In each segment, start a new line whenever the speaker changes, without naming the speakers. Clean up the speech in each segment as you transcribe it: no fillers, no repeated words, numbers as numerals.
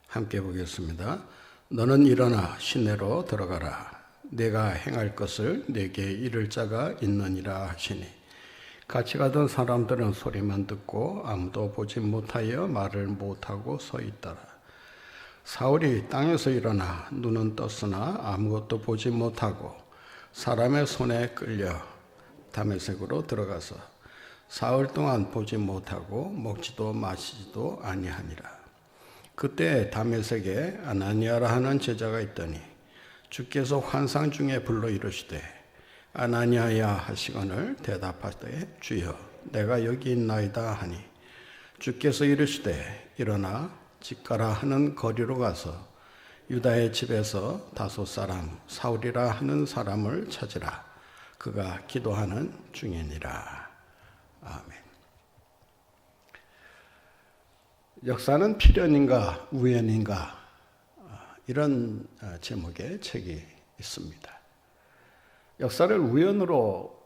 함께 보겠습니다. 너는 일어나 시내로 들어가라. 내가 행할 것을 내게 이를 자가 있느니라 하시니 같이 가던 사람들은 소리만 듣고 아무도 보지 못하여 말을 못하고 서 있더라. 사울이 땅에서 일어나 눈은 떴으나 아무것도 보지 못하고 사람의 손에 끌려 다메섹으로 들어가서 사흘 동안 보지 못하고 먹지도 마시지도 아니하니라. 그때 다메섹에 아나니아라 하는 제자가 있더니 주께서 환상 중에 불러 이르시되 아나니아야 하시거늘 대답하되 주여 내가 여기 있나이다 하니 주께서 이르시되 일어나 집 가라 하는 거리로 가서 유다의 집에서 다섯 사람 사울이라 하는 사람을 찾으라. 그가 기도하는 중이니라. 아멘. 역사는 필연인가 우연인가 이런 제목의 책이 있습니다. 역사를 우연으로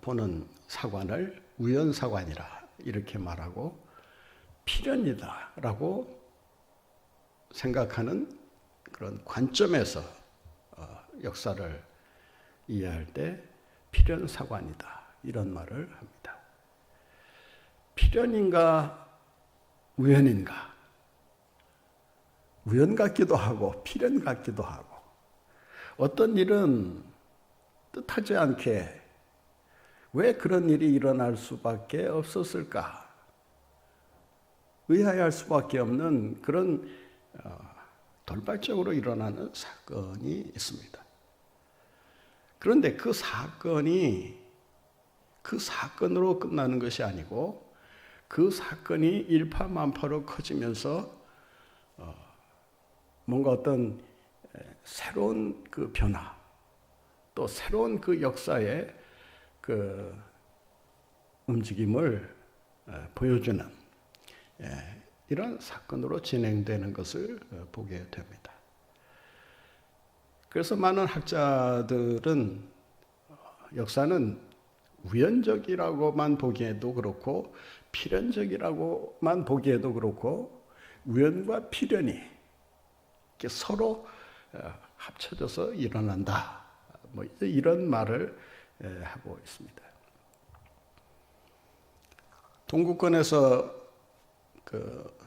보는 사관을 우연사관이라 이렇게 말하고 필연이다라고 생각하는 그런 관점에서 역사를 이해할 때 필연사관이다 이런 말을 합니다. 필연인가 우연인가? 우연 같기도 하고 필연 같기도 하고 어떤 일은 뜻하지 않게 왜 그런 일이 일어날 수밖에 없었을까? 의아해할 수밖에 없는 그런 돌발적으로 일어나는 사건이 있습니다. 그런데 그 사건이 그 사건으로 끝나는 것이 아니고 그 사건이 일파만파로 커지면서 뭔가 어떤 새로운 그 변화 또 새로운 그 역사의 그 움직임을 보여주는 이런 사건으로 진행되는 것을 보게 됩니다. 그래서 많은 학자들은 역사는 우연적이라고만 보기에도 그렇고 필연적이라고만 보기에도 그렇고 우연과 필연이 이렇게 서로 합쳐져서 일어난다. 뭐 이런 말을 하고 있습니다. 동구권에서 그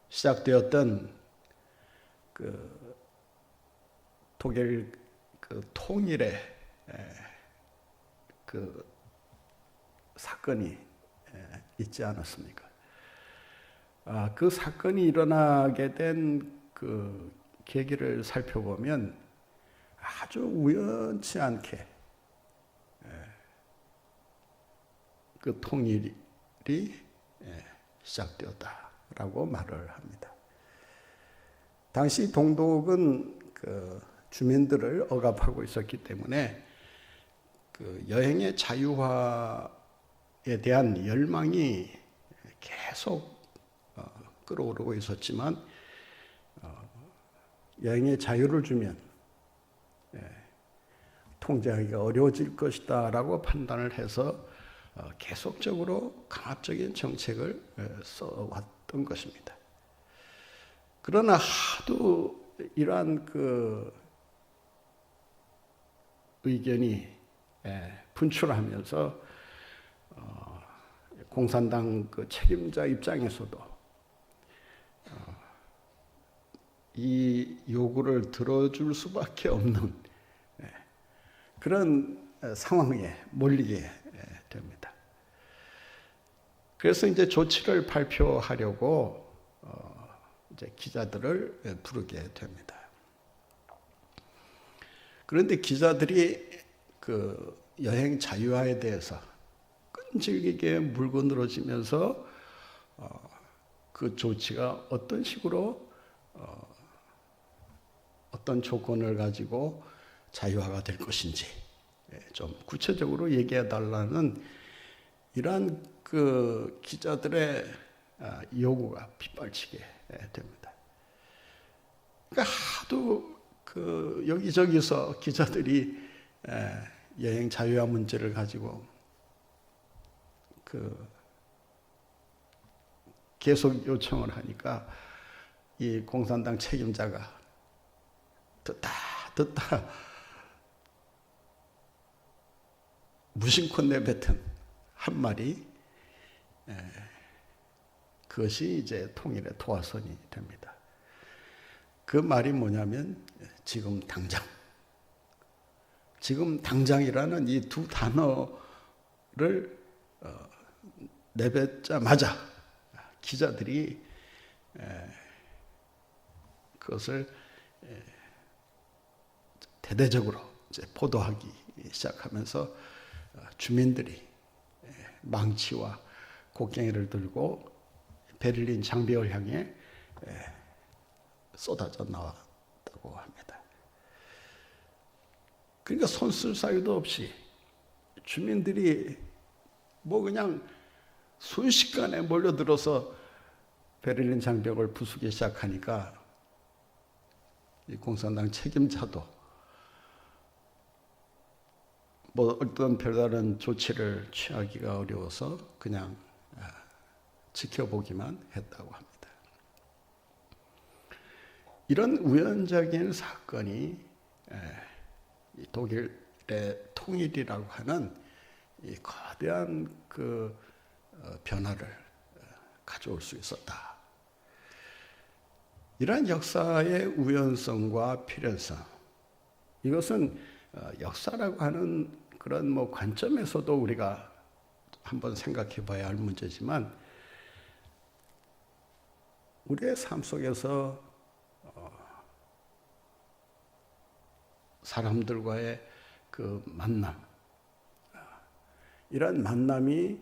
시작되었던 그 독일 그 통일의 그 사건이 있지 않았습니까? 그 사건이 일어나게 된 그 계기를 살펴보면 아주 우연치 않게 그 통일이 시작되었다라고 말을 합니다. 당시 동독은 그 주민들을 억압하고 있었기 때문에 그 여행의 자유화에 대한 열망이 계속 끌어오르고 있었지만 여행의 자유를 주면 통제하기가 어려워질 것이다 라고 판단을 해서 계속적으로 강압적인 정책을 써왔던 것입니다. 그러나 하도 이러한 그 의견이 분출하면서 공산당 그 책임자 입장에서도 이 요구를 들어줄 수밖에 없는 그런 상황에 몰리게 됩니다. 그래서 이제 조치를 발표하려고 이제 기자들을 부르게 됩니다. 그런데 기자들이 그 여행 자유화에 대해서 끈질기게 물고 늘어지면서 그 조치가 어떤 식으로 어떤 조건을 가지고 자유화가 될 것인지 좀 구체적으로 얘기해 달라는 이러한 그 기자들의 요구가 빗발치게 됩니다. 그러니까 하도 그 여기저기서 기자들이 여행 자유화 문제를 가지고 그 계속 요청을 하니까 이 공산당 책임자가 듣다 무심코 내뱉은 한 말이 그것이 이제 통일의 도화선이 됩니다. 그 말이 뭐냐면 지금 당장이라는 이 두 단어를 내뱉자마자 기자들이 그것을 대대적으로 이제 보도하기 시작하면서 주민들이 망치와 곡괭이를 들고 베를린 장벽을 향해 쏟아져 나왔다고 합니다. 그러니까 손 쓸 사유도 없이 주민들이 뭐 그냥 순식간에 몰려들어서 베를린 장벽을 부수기 시작하니까 이 공산당 책임자도 뭐 어떤 별다른 조치를 취하기가 어려워서 그냥 지켜보기만 했다고 합니다. 이런 우연적인 사건이 독일의 통일이라고 하는 이 거대한 그 변화를 가져올 수 있었다. 이러한 역사의 우연성과 필연성, 이것은 역사라고 하는 그런 뭐 관점에서도 우리가 한번 생각해 봐야 할 문제지만 우리의 삶 속에서 사람들과의 그 만남, 이런 만남이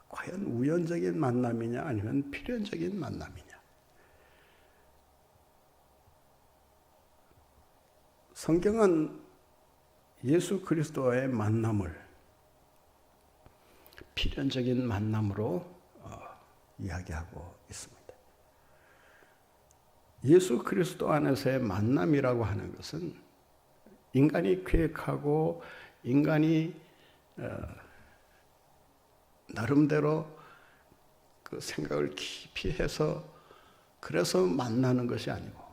과연 우연적인 만남이냐 아니면 필연적인 만남이냐. 성경은 예수 그리스도와의 만남을 필연적인 만남으로 이야기하고 있습니다. 예수 그리스도 안에서의 만남이라고 하는 것은 인간이 계획하고 인간이 나름대로 그 생각을 깊이 해서 그래서 만나는 것이 아니고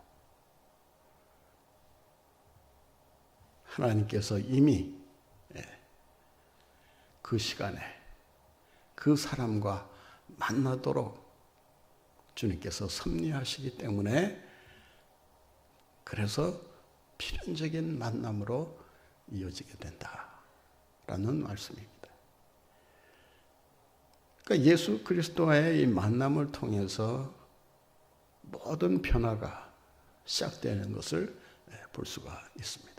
하나님께서 이미 그 시간에 그 사람과 만나도록 주님께서 섭리하시기 때문에 그래서 필연적인 만남으로 이어지게 된다라는 말씀입니다. 그러니까 예수 그리스도와의 이 만남을 통해서 모든 변화가 시작되는 것을 볼 수가 있습니다.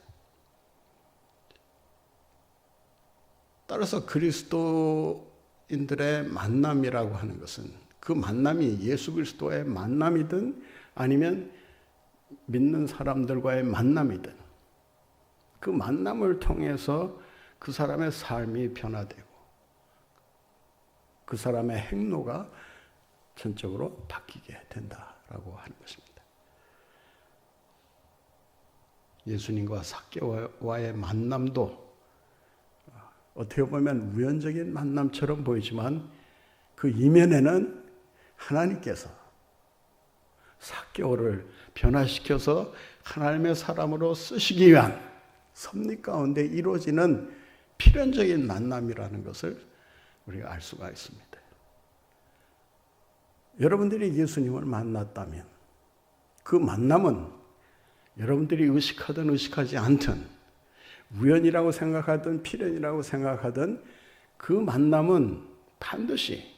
따라서 그리스도인들의 만남이라고 하는 것은 그 만남이 예수 그리스도의 만남이든 아니면 믿는 사람들과의 만남이든 그 만남을 통해서 그 사람의 삶이 변화되고 그 사람의 행로가 전적으로 바뀌게 된다라고 하는 것입니다. 예수님과 삭개오와의 만남도 어떻게 보면 우연적인 만남처럼 보이지만 그 이면에는 하나님께서 삭개오를 변화시켜서 하나님의 사람으로 쓰시기 위한 섭리 가운데 이루어지는 필연적인 만남이라는 것을 우리가 알 수가 있습니다. 여러분들이 예수님을 만났다면 그 만남은 여러분들이 의식하든 의식하지 않든 우연이라고 생각하든 필연이라고 생각하든 그 만남은 반드시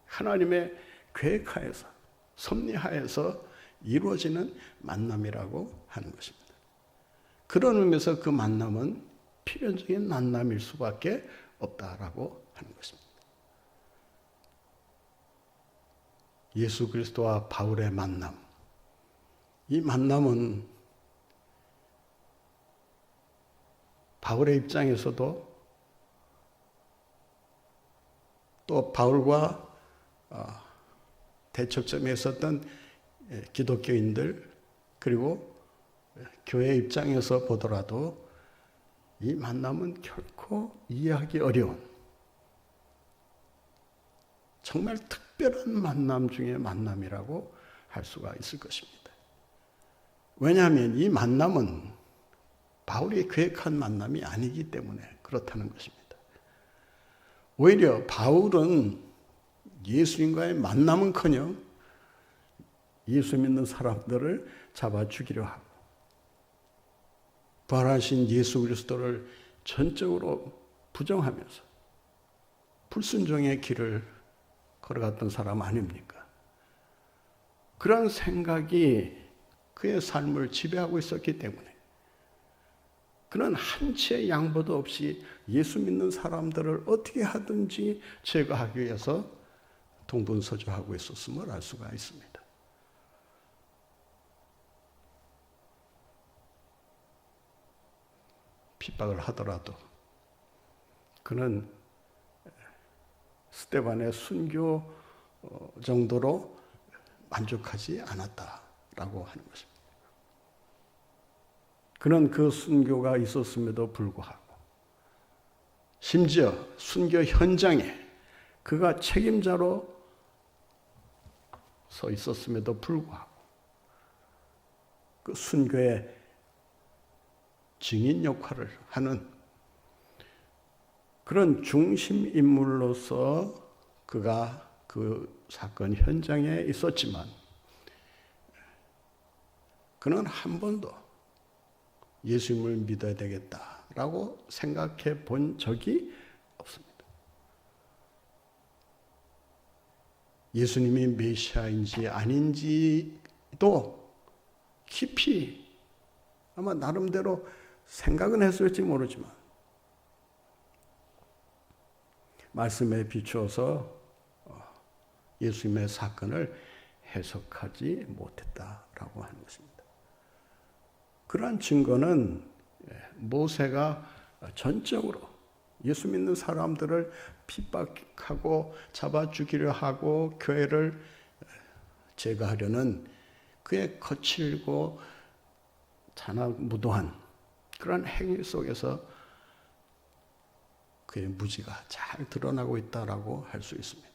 하나님의 계획하에서 섭리하에서 이루어지는 만남이라고 하는 것입니다. 그런 의미에서 그 만남은 필연적인 만남일 수밖에 없다라고 하는 것입니다. 예수 그리스도와 바울의 만남, 이 만남은 바울의 입장에서도 또 바울과 대척점에 있었던 기독교인들 그리고 교회 입장에서 보더라도 이 만남은 결코 이해하기 어려운 정말 특별한 만남 중의 만남이라고 할 수가 있을 것입니다. 왜냐하면 이 만남은 바울이 계획한 만남이 아니기 때문에 그렇다는 것입니다. 오히려 바울은 예수님과의 만남은커녕 예수 믿는 사람들을 잡아 죽이려 하고 부활하신 예수 그리스도를 전적으로 부정하면서 불순종의 길을 걸어갔던 사람 아닙니까? 그런 생각이 그의 삶을 지배하고 있었기 때문에 그는 한치의 양보도 없이 예수 믿는 사람들을 어떻게 하든지 제거하기 위해서 동분서주하고 있었음을 알 수가 있습니다. 핍박을 하더라도 그는 스데반의 순교 정도로 만족하지 않았다라고 하는 것입니다. 그는 그 순교가 있었음에도 불구하고 심지어 순교 현장에 그가 책임자로 서 있었음에도 불구하고 그 순교의 증인 역할을 하는 그런 중심 인물로서 그가 그 사건 현장에 있었지만 그는 한 번도 예수님을 믿어야 되겠다라고 생각해 본 적이 없습니다. 예수님이 메시아인지 아닌지도 깊이 아마 나름대로 생각은 했을지 모르지만 말씀에 비추어서 예수님의 사건을 해석하지 못했다라고 하는 것입니다. 그러한 증거는 모세가 전적으로 예수 믿는 사람들을 핍박하고 잡아 죽이려 하고 교회를 제거하려는 그의 거칠고 잔악무도한 그런 행위 속에서 그의 무지가 잘 드러나고 있다라고 할 수 있습니다.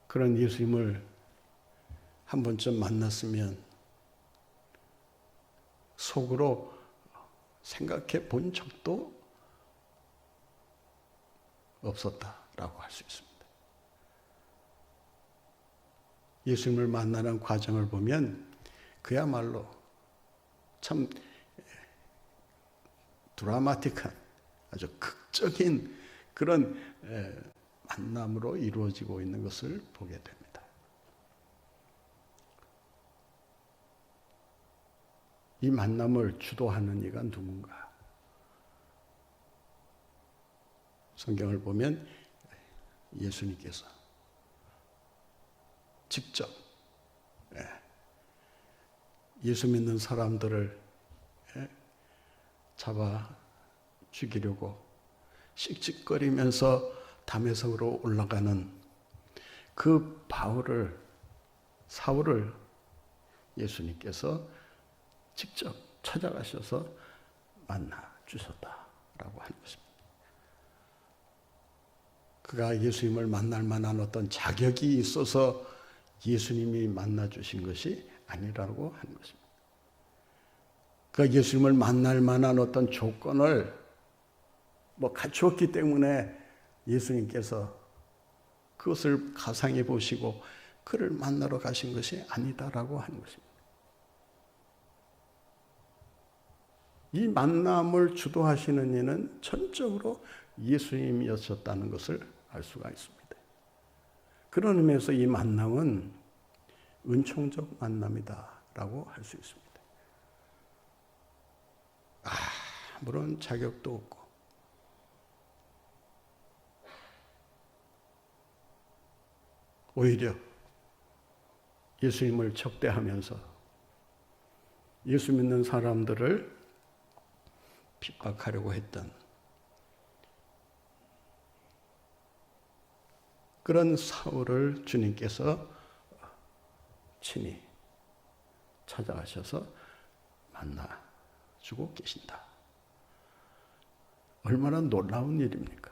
그런 예수님을 한 번쯤 만났으면 속으로 생각해 본 적도 없었다라고 할 수 있습니다. 예수님을 만나는 과정을 보면 그야말로 참 드라마틱한 아주 극적인 그런 만남으로 이루어지고 있는 것을 보게 됩니다. 이 만남을 주도하는 이가 누군가? 성경을 보면 예수님께서 직접 예수 믿는 사람들을 잡아 죽이려고 씩씩거리면서 담에석으로 올라가는 그 사울을 예수님께서 직접 찾아가셔서 만나 주셨다라고 하는 것입니다. 그가 예수님을 만날 만한 어떤 자격이 있어서 예수님이 만나 주신 것이 아니라고 하는 것입니다. 그가 예수님을 만날 만한 어떤 조건을 갖추었기 때문에 예수님께서 그것을 가상해 보시고 그를 만나러 가신 것이 아니다라고 하는 것입니다. 이 만남을 주도하시는 이는 전적으로 예수님이었다는 것을 알 수가 있습니다. 그런 의미에서 이 만남은 은총적 만남이다라고 할 수 있습니다. 아무런 자격도 없고 오히려 예수님을 적대하면서 예수 믿는 사람들을 핍박하려고 했던 그런 사울을 주님께서 친히 찾아가셔서 만나주고 계신다. 얼마나 놀라운 일입니까?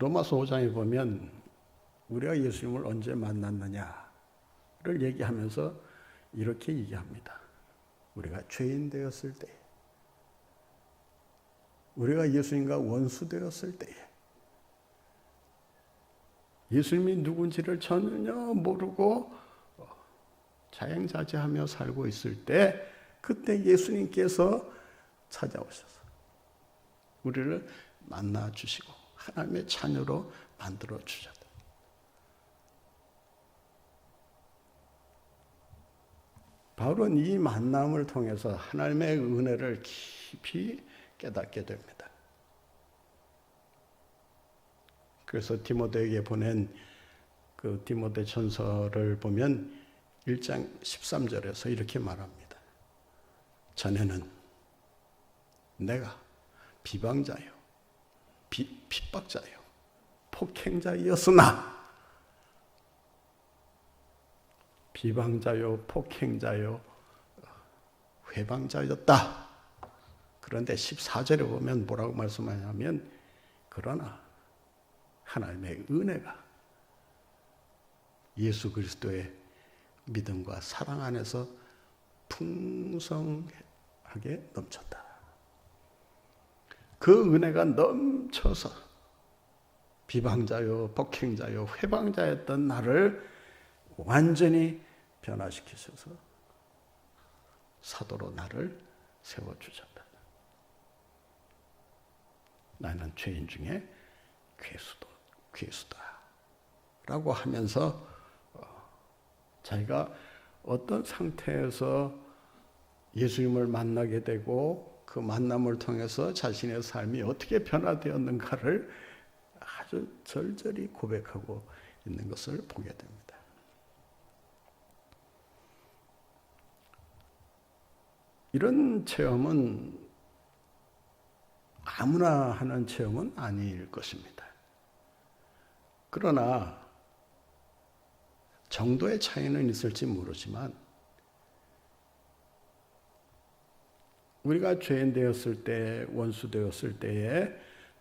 로마서 5장에 보면 우리가 예수님을 언제 만났느냐를 얘기하면서 이렇게 얘기합니다. 우리가 죄인 되었을 때, 우리가 예수님과 원수 되었을 때, 예수님이 누군지를 전혀 모르고 자행자재하며 살고 있을 때, 그때 예수님께서 찾아오셔서 우리를 만나 주시고 하나님의 자녀로 만들어 주셨다. 바울은 이 만남을 통해서 하나님의 은혜를 깊이 깨닫게 됩니다. 그래서 디모데에게 보낸 그 디모데 전서를 보면 1장 13절에서 이렇게 말합니다. 전에는 내가 비방자요, 핍박자요, 폭행자였으나, 비방자요, 폭행자요, 회방자였다. 그런데 14절에 보면 뭐라고 말씀하냐면, 그러나 하나님의 은혜가 예수 그리스도의 믿음과 사랑 안에서 풍성하게 넘쳤다. 그 은혜가 넘쳐서 비방자요, 폭행자요, 회방자였던 나를 완전히 변화시키셔서 사도로 나를 세워주셨다. 나는 죄인 중에 괴수다 라고 하면서 자기가 어떤 상태에서 예수님을 만나게 되고 그 만남을 통해서 자신의 삶이 어떻게 변화되었는가를 아주 절절히 고백하고 있는 것을 보게 됩니다. 이런 체험은 아무나 하는 체험은 아닐 것입니다. 그러나 정도의 차이는 있을지 모르지만 우리가 죄인 되었을 때, 원수 되었을 때에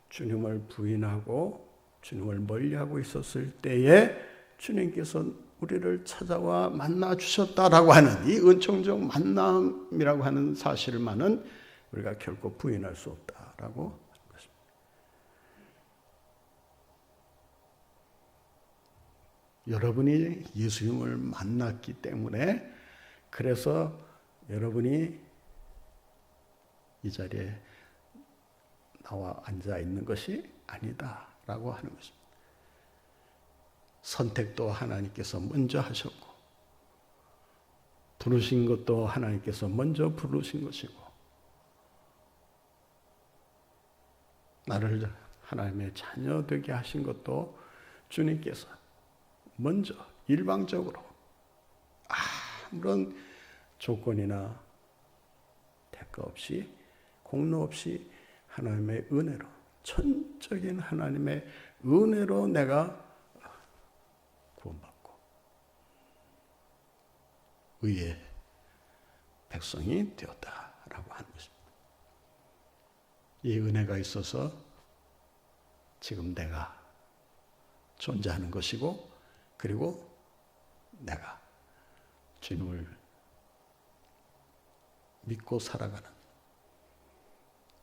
주님을 부인하고 주님을 멀리하고 있었을 때에 주님께서 우리를 찾아와 만나 주셨다라고 하는 이 은총적 만남이라고 하는 사실만은 우리가 결코 부인할 수 없다라고 하는 것입니다. 여러분이 예수님을 만났기 때문에, 그래서 여러분이 이 자리에 나와 앉아 있는 것이 아니다라고 하는 것입니다. 선택도 하나님께서 먼저 하셨고, 부르신 것도 하나님께서 먼저 부르신 것이고, 나를 하나님의 자녀 되게 하신 것도 주님께서 먼저 일방적으로 아무런 조건이나 대가 없이, 공로 없이 하나님의 은혜로, 천적인 하나님의 은혜로 내가 구원받고 의의 백성이 되었다라고 하는 것입니다. 이 은혜가 있어서 지금 내가 존재하는 것이고, 그리고 내가 주님을 믿고 살아가는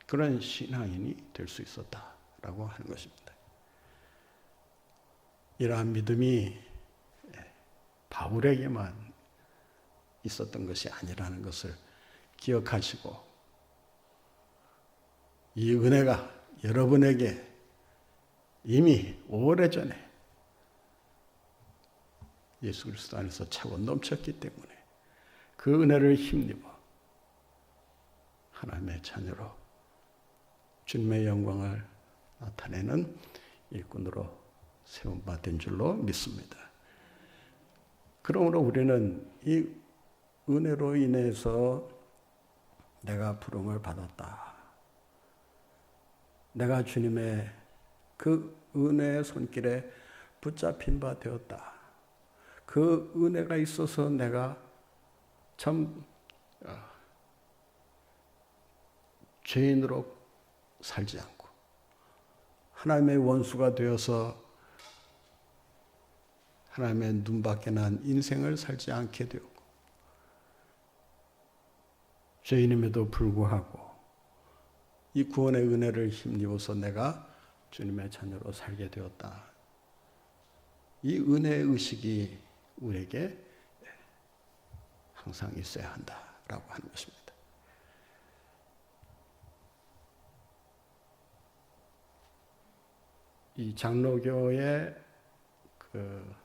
그런 신앙인이 될 수 있었다라고 하는 것입니다. 이러한 믿음이 바울에게만 있었던 것이 아니라는 것을 기억하시고, 이 은혜가 여러분에게 이미 오래전에 예수 그리스도 안에서 차고 넘쳤기 때문에 그 은혜를 힘입어 하나님의 자녀로 주님의 영광을 나타내는 일꾼으로 세움받은 줄로 믿습니다. 그러므로 우리는 이 은혜로 인해서 내가 부름을 받았다, 내가 주님의 그 은혜의 손길에 붙잡힌 바 되었다, 그 은혜가 있어서 내가 참 죄인으로 살지 않고 하나님의 원수가 되어서 하나님의 눈밖에 난 인생을 살지 않게 되었고, 죄인임에도 불구하고 이 구원의 은혜를 힘입어서 내가 주님의 자녀로 살게 되었다. 이 은혜의 의식이 우리에게 항상 있어야 한다라고 하는 것입니다. 이 장로교의 그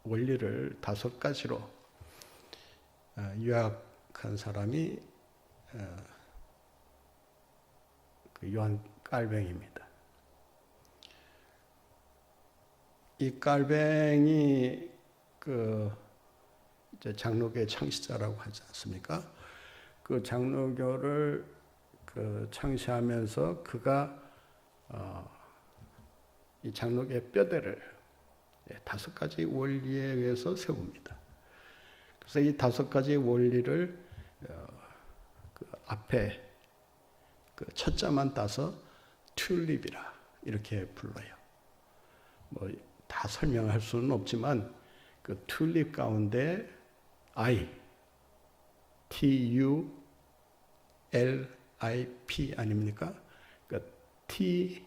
원리를 5가지로 요약한 사람이 그 요한 깔뱅입니다. 이 깔뱅이 그 이제 장로교의 창시자라고 하지 않습니까? 그 장로교를 그 창시하면서 그가 이 장로교의 뼈대를 5가지 원리에 의해서 세웁니다. 그래서 이 5가지 원리를 그 앞에 그 첫자만 따서 튤립이라 이렇게 불러요. 뭐 다 설명할 수는 없지만 그 튤립 가운데 I, T-U-L-I-P 아닙니까? 그 T-U-L-I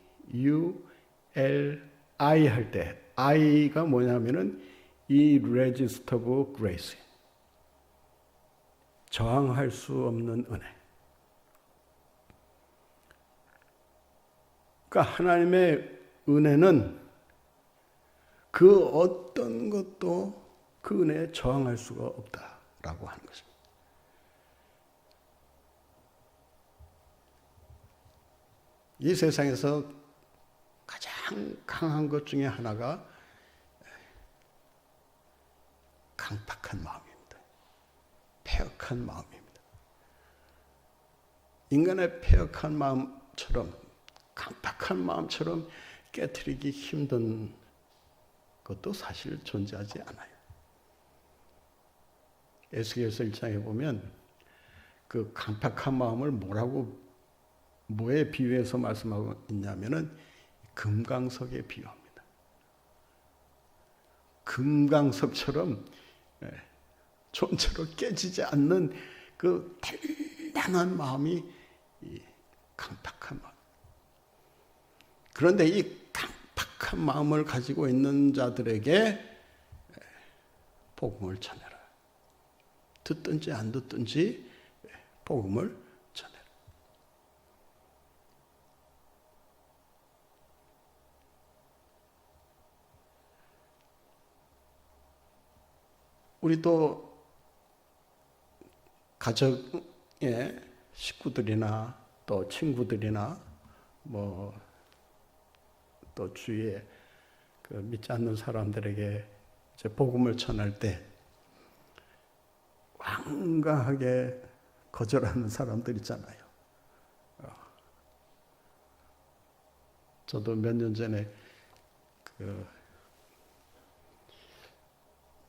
할 때 I가 뭐냐면은 irresistible grace, 저항할 수 없는 은혜. 그러니까 하나님의 은혜는 그 어떤 것도 그 은혜에 저항할 수가 없다라고 하는 것입니다. 이 세상에서 가장 강한 것 중에 하나가 강팍한 마음입니다. 패역한 마음입니다. 인간의 패역한 마음처럼, 강팍한 마음처럼 깨트리기 힘든 것도 사실 존재하지 않아요. 에스겔서 1장에 보면 그 강팍한 마음을 뭐에 비유해서 말씀하고 있냐면은 금강석에 비유합니다. 금강석처럼 좀처럼 깨지지 않는 그 단단한 마음이 강팍한 마음. 그런데 이 강팍한 마음을 가지고 있는 자들에게 복음을 전해라. 듣든지 안 듣든지 복음을 전해라. 우리도 가정의 식구들이나 또 친구들이나 뭐 또 주위에 그 믿지 않는 사람들에게 이제 복음을 전할 때 완강하게 거절하는 사람들 있잖아요. 저도 몇 년 전에 그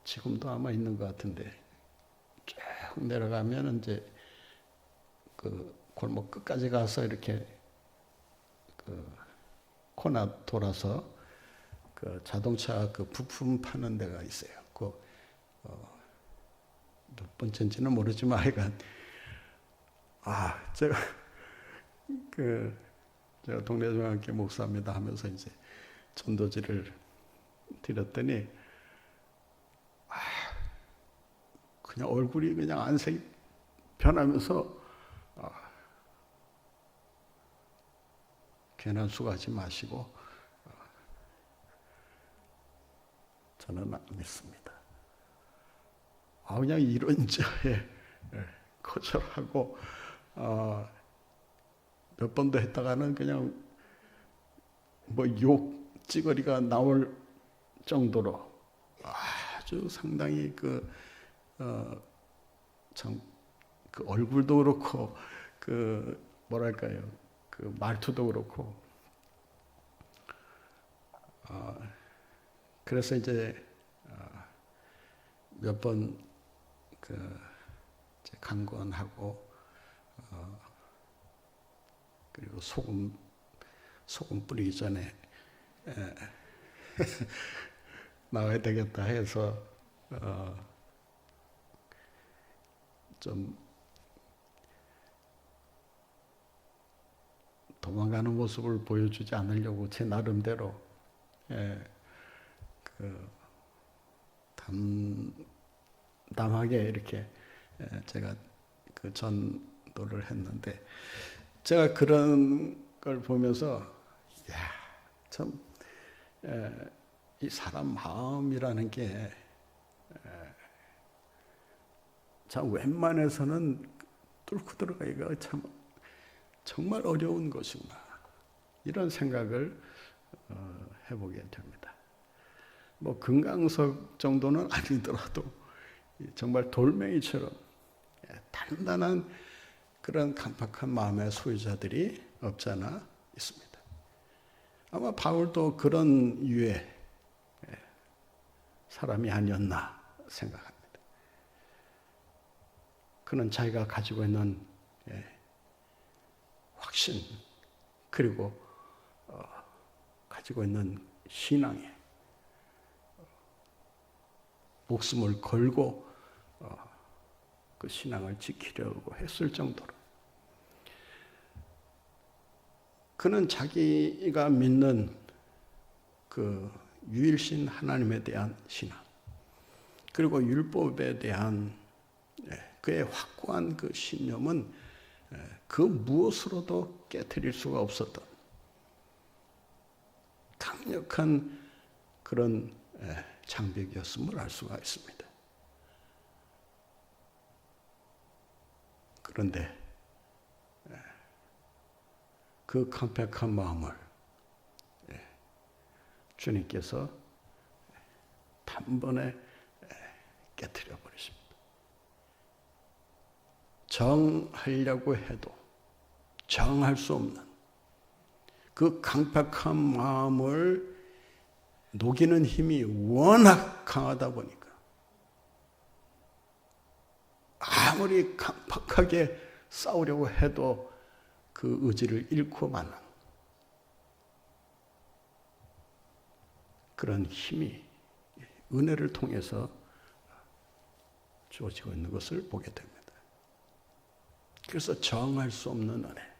지금도 아마 있는 것 같은데 쭉 내려가면 이제 그 골목 끝까지 가서 이렇게 그 코나 돌아서 그 자동차 그 부품 파는 데가 있어요. 그 몇 번째인지는 모르지만 하여간 제가 제가 동네 중앙교회 목사입니다 하면서 이제 전도지를 드렸더니 그냥 얼굴이 그냥 안색이 변하면서 괜한 수고하지 마시고 저는 안 믿습니다. 그냥 이런 자에 거절하고 몇 번도 했다가는 그냥 뭐 욕 찌거리가 나올 정도로 아주 상당히 참 그 얼굴도 그렇고 그 뭐랄까요, 그 말투도 그렇고 그래서 이제 몇 번 강권하고 그리고 소금 소금 뿌리기 전에 나가야 되겠다 해서 좀 도망가는 모습을 보여주지 않으려고 제 나름대로 담담하게 이렇게 제가 그 전도를 했는데, 제가 그런 걸 보면서 참 이 사람 마음이라는 게 참 웬만해서는 뚫고 들어가기가 참 정말 어려운 것이구나, 이런 생각을 해보게 됩니다. 뭐 금강석 정도는 아니더라도 정말 돌멩이처럼 단단한 그런 강팍한 마음의 소유자들이 없잖아 있습니다. 아마 바울도 그런 유의 사람이 아니었나 생각합니다. 그는 자기가 가지고 있는 확신, 그리고 가지고 있는 신앙에 목숨을 걸고 그 신앙을 지키려고 했을 정도로, 그는 자기가 믿는 그 유일신 하나님에 대한 신앙, 그리고 율법에 대한 그의 확고한 그 신념은 그 무엇으로도 깨트릴 수가 없었던 강력한 그런 장벽이었음을 알 수가 있습니다. 그런데 그 강팍한 마음을 주님께서 단번에 깨트려 버리십니다. 정하려고 해도 정할 수 없는 그 강팍한 마음을 녹이는 힘이 워낙 강하다 보니까 아무리 강팍하게 싸우려고 해도 그 의지를 잃고 마는 그런 힘이 은혜를 통해서 주어지고 있는 것을 보게 됩니다. 그래서 정할 수 없는 은혜.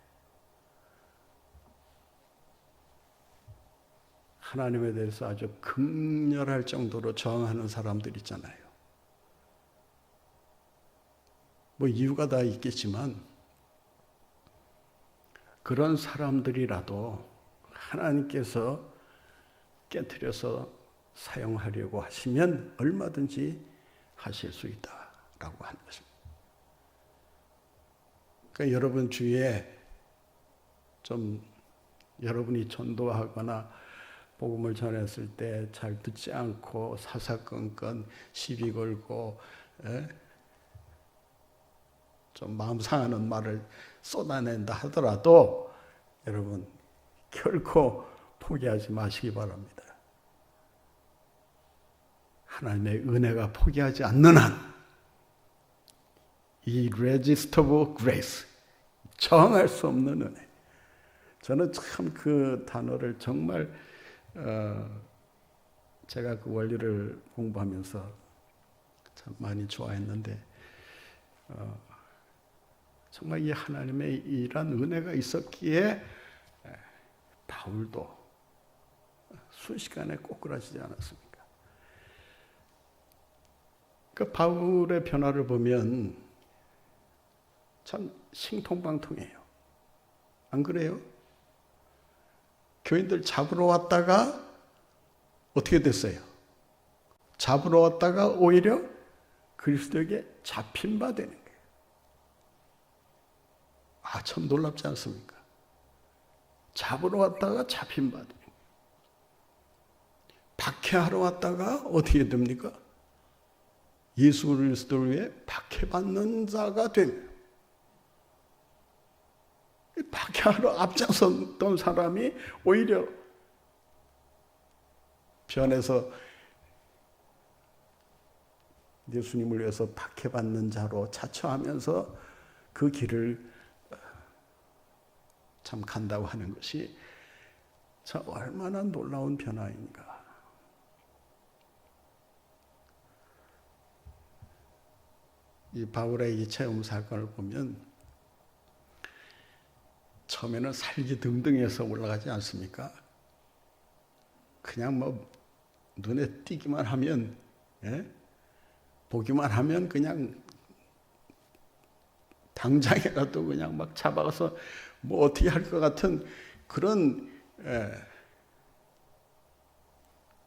하나님에 대해서 아주 극렬할 정도로 정하는 사람들 있잖아요. 뭐 이유가 다 있겠지만 그런 사람들이라도 하나님께서 깨트려서 사용하려고 하시면 얼마든지 하실 수 있다라고 하는 것입니다. 그러니까 여러분 주위에 좀 여러분이 전도하거나 복음을 전했을 때 잘 듣지 않고 사사건건 시비 걸고 좀 마음 상하는 말을 쏟아낸다 하더라도 여러분 결코 포기하지 마시기 바랍니다. 하나님의 은혜가 포기하지 않는 한 irresistible grace, 정할 수 없는 은혜. 저는 참 그 단어를 정말 제가 그 원리를 공부하면서 참 많이 좋아했는데 정말 이 하나님의 이런 은혜가 있었기에 바울도 순식간에 꼬꾸라지지 않았습니까? 그 바울의 변화를 보면 참 신통방통해요. 안 그래요? 교인들 잡으러 왔다가 어떻게 됐어요? 잡으러 왔다가 오히려 그리스도에게 잡힌 바 되는 거예요. 아, 참 놀랍지 않습니까? 잡으러 왔다가 잡힌 바 되는 거예요. 박해하러 왔다가 어떻게 됩니까? 예수 그리스도를 위해 박해받는 자가 됩니다. 박해하러 앞장섰던 사람이 오히려 변해서 예수님을 위해서 박해받는 자로 자처하면서 그 길을 참 간다고 하는 것이 자, 얼마나 놀라운 변화인가. 이 바울의 이 체험 사건을 보면 처음에는 살기 등등해서 올라가지 않습니까? 그냥 뭐 눈에 띄기만 하면, 예? 보기만 하면 그냥 당장이라도 그냥 막 잡아가서 뭐 어떻게 할 것 같은 그런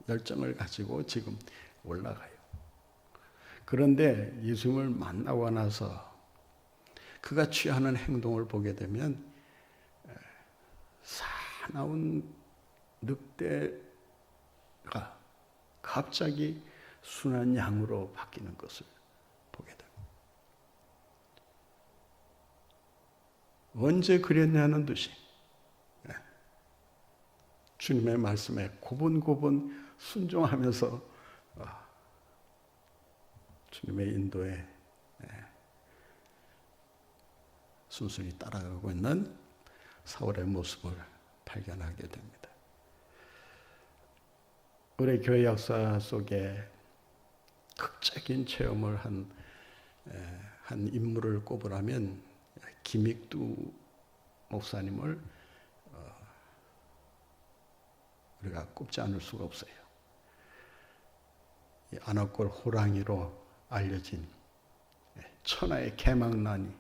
열정을 가지고 지금 올라가요. 그런데 예수님을 만나고 나서 그가 취하는 행동을 보게 되면 사나운 늑대가 갑자기 순한 양으로 바뀌는 것을 보게 됩니다. 언제 그랬냐는 듯이 주님의 말씀에 고분고분 순종하면서 주님의 인도에 순순히 따라가고 있는 사울의 모습을 발견하게 됩니다. 우리 교회 역사 속에 극적인 체험을 한 인물을 꼽으라면 김익두 목사님을 우리가 꼽지 않을 수가 없어요. 이 안악골 호랑이로 알려진 천하의 개망난이,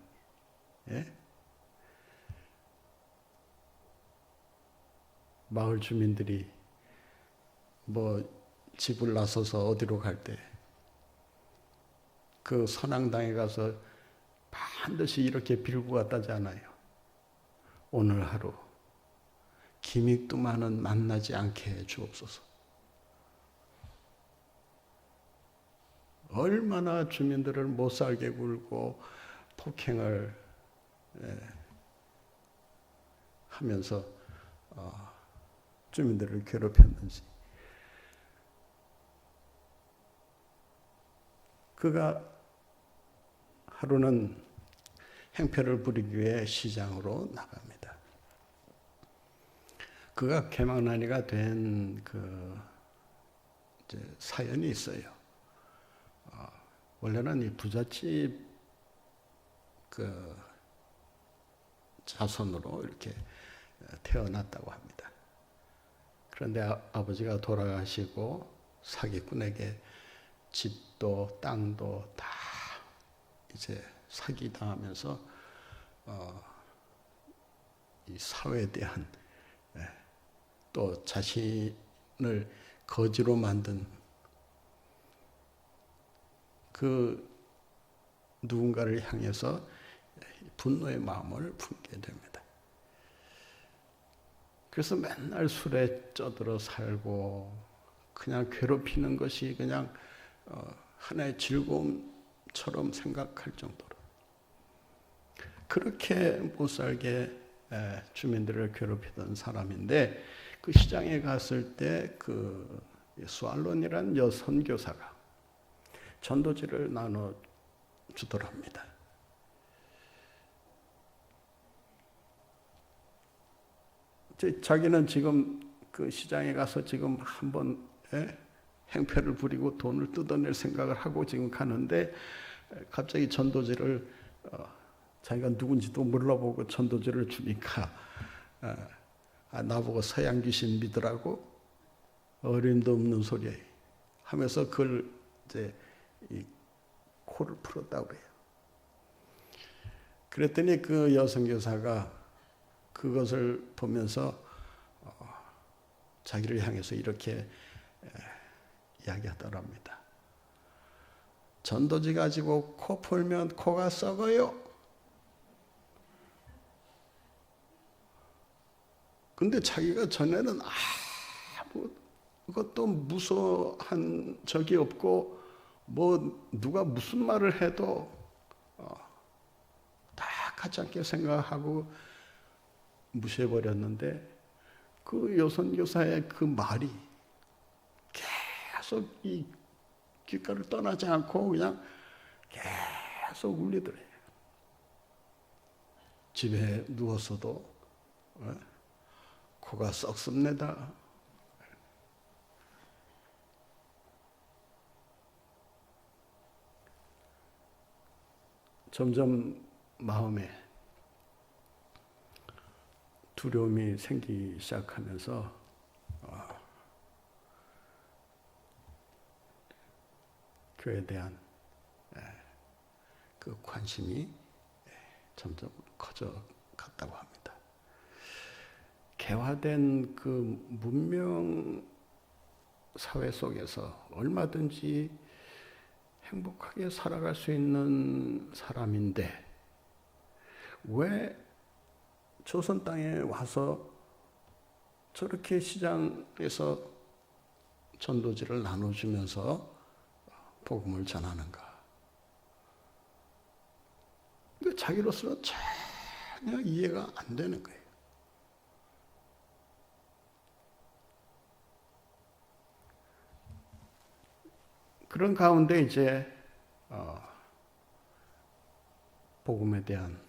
마을 주민들이 뭐 집을 나서서 어디로 갈 때 그 선앙당에 가서 반드시 이렇게 빌고 갔다지 않아요. 오늘 하루 김익두만은 만나지 않게 해 주옵소서. 얼마나 주민들을 못 살게 굴고 폭행을 하면서 주민들을 괴롭혔는지. 그가 하루는 행패를 부리기 위해 시장으로 나갑니다. 그가 개망난이가 된 그 사연이 있어요. 원래는 이 부잣집 그 자손으로 이렇게 태어났다고 합니다. 그런데 아버지가 돌아가시고 사기꾼에게 집도 땅도 다 이제 사기당하면서 이 사회에 대한 또 자신을 거지로 만든 그 누군가를 향해서 분노의 마음을 품게 됩니다. 그래서 맨날 술에 쩌들어 살고 그냥 괴롭히는 것이 그냥 하나의 즐거움처럼 생각할 정도로 그렇게 못 살게 주민들을 괴롭히던 사람인데 그 시장에 갔을 때 그 수알론이라는 여선교사가 전도지를 나눠 주더랍니다. 자기는 지금 그 시장에 가서 지금 한번 행패를 부리고 돈을 뜯어낼 생각을 하고 지금 가는데 갑자기 전도지를 자기가 누군지도 몰라보고 전도지를 주니까 나보고 서양 귀신 믿으라고 어림도 없는 소리 하면서 그걸 이제 이 코를 풀었다고 그래요. 그랬더니 그 여성교사가 그것을 보면서 자기를 향해서 이렇게 이야기하더랍니다. 전도지 가지고 코 풀면 코가 썩어요. 근데 자기가 전에는 아무것도 무서워한 적이 없고 뭐 누가 무슨 말을 해도 다 가짜게 생각하고 무시해버렸는데 그 여선교사의 그 말이 계속 이 귓가를 떠나지 않고 그냥 계속 울리더래요. 집에 누웠어도 코가 썩습니다. 점점 마음에 두려움이 생기기 시작하면서 교회에 대한 그 관심이 점점 커져 갔다고 합니다. 개화된 그 문명 사회 속에서 얼마든지 행복하게 살아갈 수 있는 사람인데 왜 조선 땅에 와서 저렇게 시장에서 전도지를 나눠주면서 복음을 전하는가? 자기로서는 전혀 이해가 안 되는 거예요. 그런 가운데 이제 복음에 대한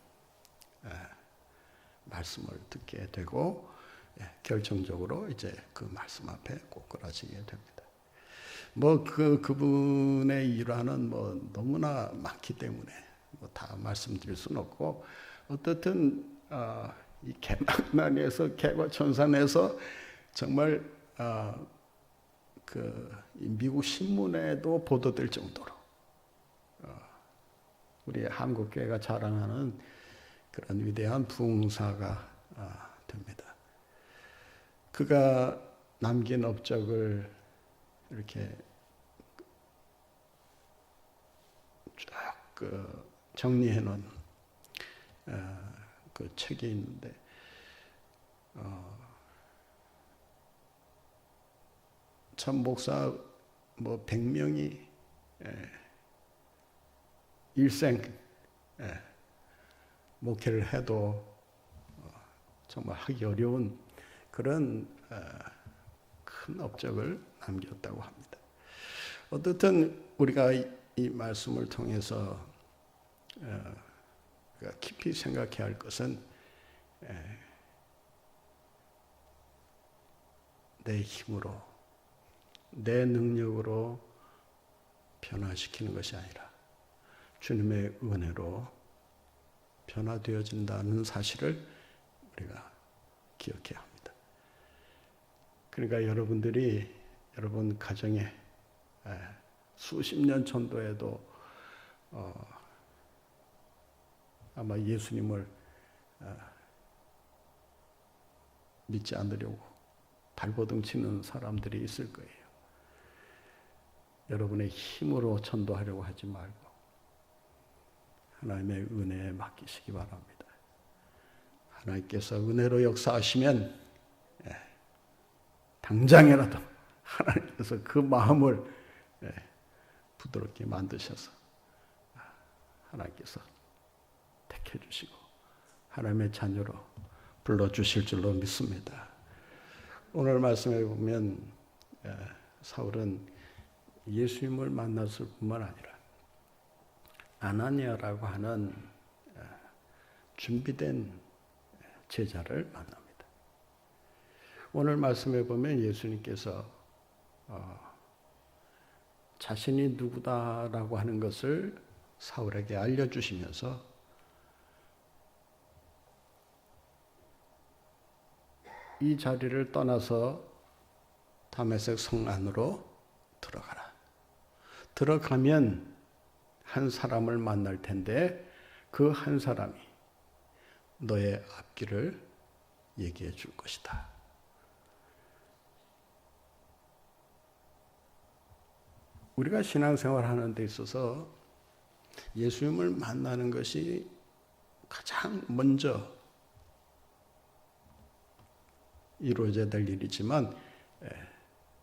말씀을 듣게 되고 결정적으로 이제 그 말씀 앞에 꼬꾸라지게 됩니다. 그분의 일화는 너무나 많기 때문에 다 말씀드릴 수는 없고 어떻든 이 개막난에서 개과천선에서 정말 미국 신문에도 보도될 정도로 우리 한국교회가 자랑하는 그런 위대한 부흥사가 됩니다. 그가 남긴 업적을 이렇게 쭉 정리해 놓은 그 책이 있는데 참 목사 100명이 일생 목회를 해도 정말 하기 어려운 그런 큰 업적을 남겼다고 합니다. 어떻든 우리가 이 말씀을 통해서 깊이 생각해야 할 것은 내 힘으로 내 능력으로 변화시키는 것이 아니라 주님의 은혜로 변화되어진다는 사실을 우리가 기억해야 합니다. 그러니까 여러분들이 여러분 가정에 수십 년 전도에도 아마 예수님을 믿지 않으려고 발버둥 치는 사람들이 있을 거예요. 여러분의 힘으로 전도하려고 하지 말고 하나님의 은혜에 맡기시기 바랍니다. 하나님께서 은혜로 역사하시면 당장이라도 하나님께서 그 마음을 부드럽게 만드셔서 하나님께서 택해 주시고 하나님의 자녀로 불러주실 줄로 믿습니다. 오늘 말씀에 보면 사울은 예수님을 만났을 뿐만 아니라 아나니아라고 하는 준비된 제자를 만납니다. 오늘 말씀에 보면 예수님께서 자신이 누구다라고 하는 것을 사울에게 알려주시면서 이 자리를 떠나서 다메섹 성 안으로 들어가라. 들어가면 한 사람을 만날 텐데 그 한 사람이 너의 앞길을 얘기해 줄 것이다. 우리가 신앙생활 하는 데 있어서 예수님을 만나는 것이 가장 먼저 이루어져야 될 일이지만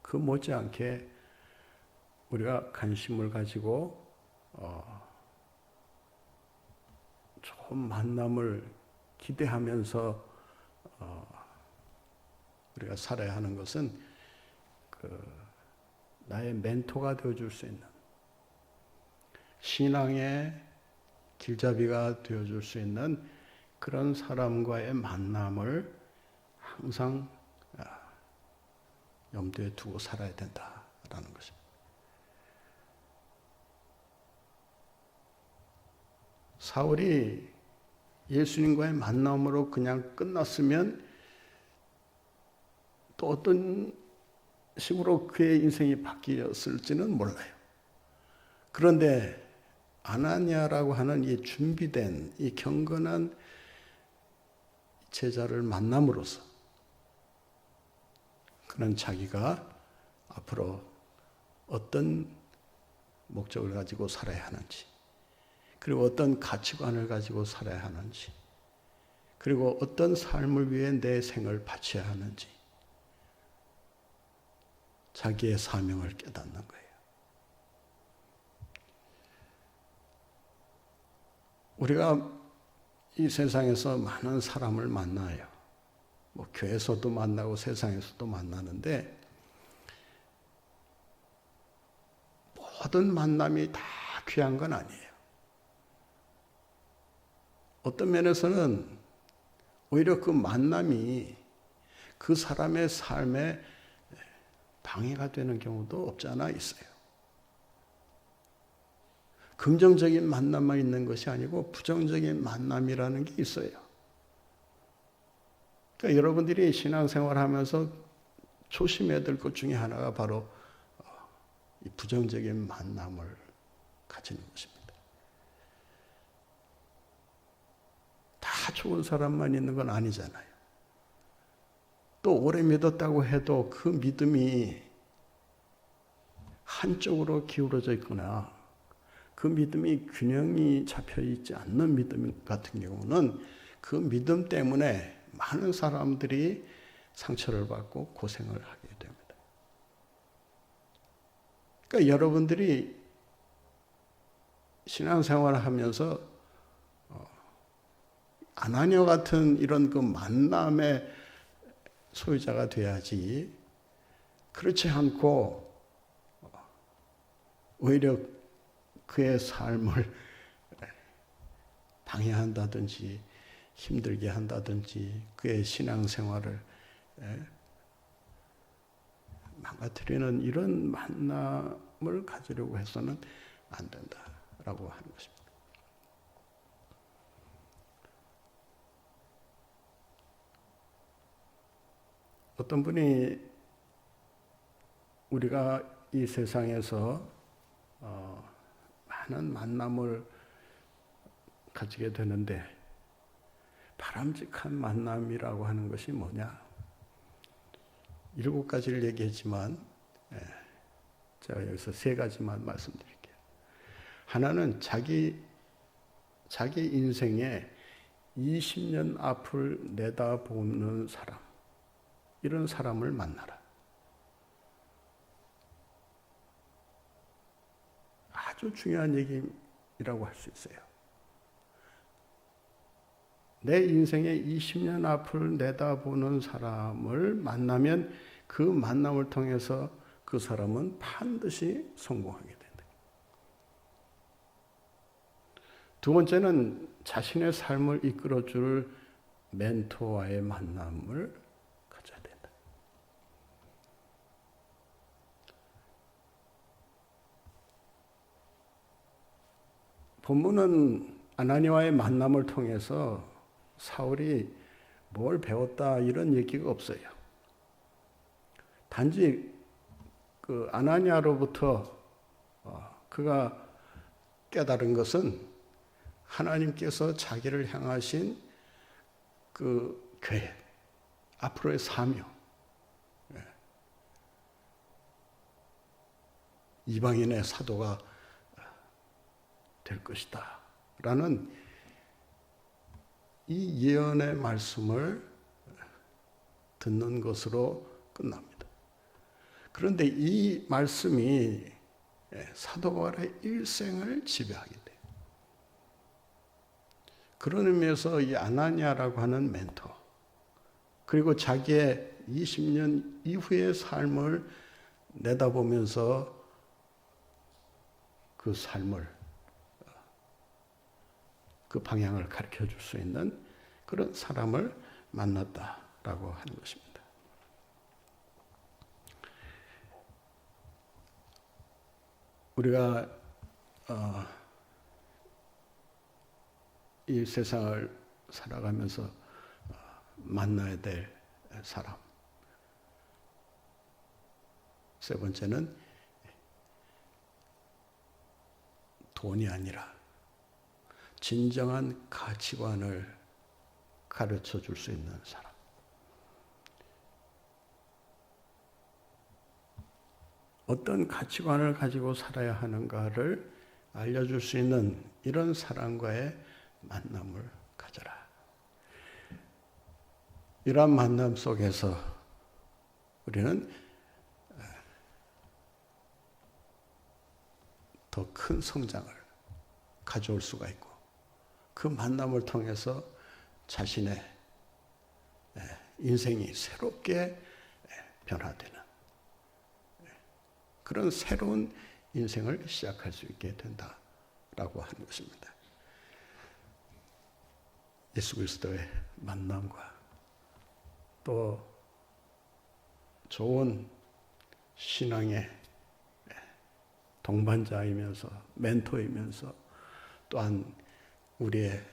그 못지않게 우리가 관심을 가지고 좋은 만남을 기대하면서 우리가 살아야 하는 것은 나의 멘토가 되어줄 수 있는 신앙의 길잡이가 되어줄 수 있는 그런 사람과의 만남을 항상 염두에 두고 살아야 된다라는 것입니다. 사울이 예수님과의 만남으로 그냥 끝났으면 또 어떤 식으로 그의 인생이 바뀌었을지는 몰라요. 그런데 아나니아라고 하는 이 준비된 이 경건한 제자를 만남으로써 그는 자기가 앞으로 어떤 목적을 가지고 살아야 하는지, 그리고 어떤 가치관을 가지고 살아야 하는지, 그리고 어떤 삶을 위해 내 생을 바쳐야 하는지 자기의 사명을 깨닫는 거예요. 우리가 이 세상에서 많은 사람을 만나요. 뭐 교회에서도 만나고 세상에서도 만나는데 모든 만남이 다 귀한 건 아니에요. 어떤 면에서는 오히려 그 만남이 그 사람의 삶에 방해가 되는 경우도 없지 않아 있어요. 긍정적인 만남만 있는 것이 아니고 부정적인 만남이라는 게 있어요. 그러니까 여러분들이 신앙생활 하면서 조심해야 될 것 중에 하나가 바로 이 부정적인 만남을 가지는 것입니다. 다 좋은 사람만 있는 건 아니잖아요. 또 오래 믿었다고 해도 그 믿음이 한쪽으로 기울어져 있거나 그 믿음이 균형이 잡혀 있지 않는 믿음 같은 경우는 그 믿음 때문에 많은 사람들이 상처를 받고 고생을 하게 됩니다. 그러니까 여러분들이 신앙생활을 하면서 아나니아 같은 이런 그 만남의 소유자가 돼야지, 그렇지 않고 오히려 그의 삶을 방해한다든지 힘들게 한다든지 그의 신앙생활을 망가뜨리는 이런 만남을 가지려고 해서는 안 된다라고 하는 것입니다. 어떤 분이 우리가 이 세상에서 많은 만남을 가지게 되는데 바람직한 만남이라고 하는 것이 뭐냐? 7가지를 얘기했지만 제가 여기서 3가지만 말씀드릴게요. 하나는 자기 인생에 20년 앞을 내다보는 사람, 이런 사람을 만나라. 아주 중요한 얘기라고 할 수 있어요. 내 인생의 20년 앞을 내다보는 사람을 만나면 그 만남을 통해서 그 사람은 반드시 성공하게 된다. 두 번째는 자신의 삶을 이끌어줄 멘토와의 만남을 가져야 된다. 본문은 아나니아와의 만남을 통해서 사울이 뭘 배웠다 이런 얘기가 없어요. 단지 그 아나니아로부터 그가 깨달은 것은 하나님께서 자기를 향하신 그 계획, 앞으로의 사명, 이방인의 사도가 될 것이다 라는 이 예언의 말씀을 듣는 것으로 끝납니다. 그런데 이 말씀이 사도 바울의 일생을 지배하게 돼요. 그런 의미에서 이 아나니아라고 하는 멘토, 그리고 자기의 20년 이후의 삶을 내다보면서 그 삶을, 그 방향을 가르쳐 줄 수 있는 그런 사람을 만났다라고 하는 것입니다. 우리가 이 세상을 살아가면서 만나야 될 사람. 세 번째는 돈이 아니라 진정한 가치관을 가르쳐 줄 수 있는 사람. 어떤 가치관을 가지고 살아야 하는가를 알려줄 수 있는 이런 사람과의 만남을 가져라. 이러한 만남 속에서 우리는 더 큰 성장을 가져올 수가 있고 그 만남을 통해서 자신의 인생이 새롭게 변화되는 그런 새로운 인생을 시작할 수 있게 된다라고 하는 것입니다. 예수 그리스도의 만남과 또 좋은 신앙의 동반자이면서 멘토이면서 또한 우리의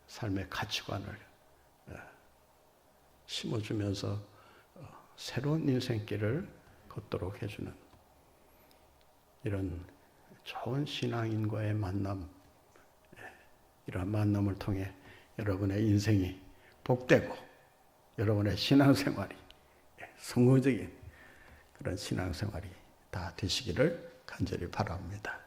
삶의 가치관을 심어주면서 새로운 인생길을 걷도록 해주는 이런 좋은 신앙인과의 만남, 이러한 만남을 통해 여러분의 인생이 복되고 여러분의 신앙생활이 성공적인 그런 신앙생활이 다 되시기를 간절히 바랍니다.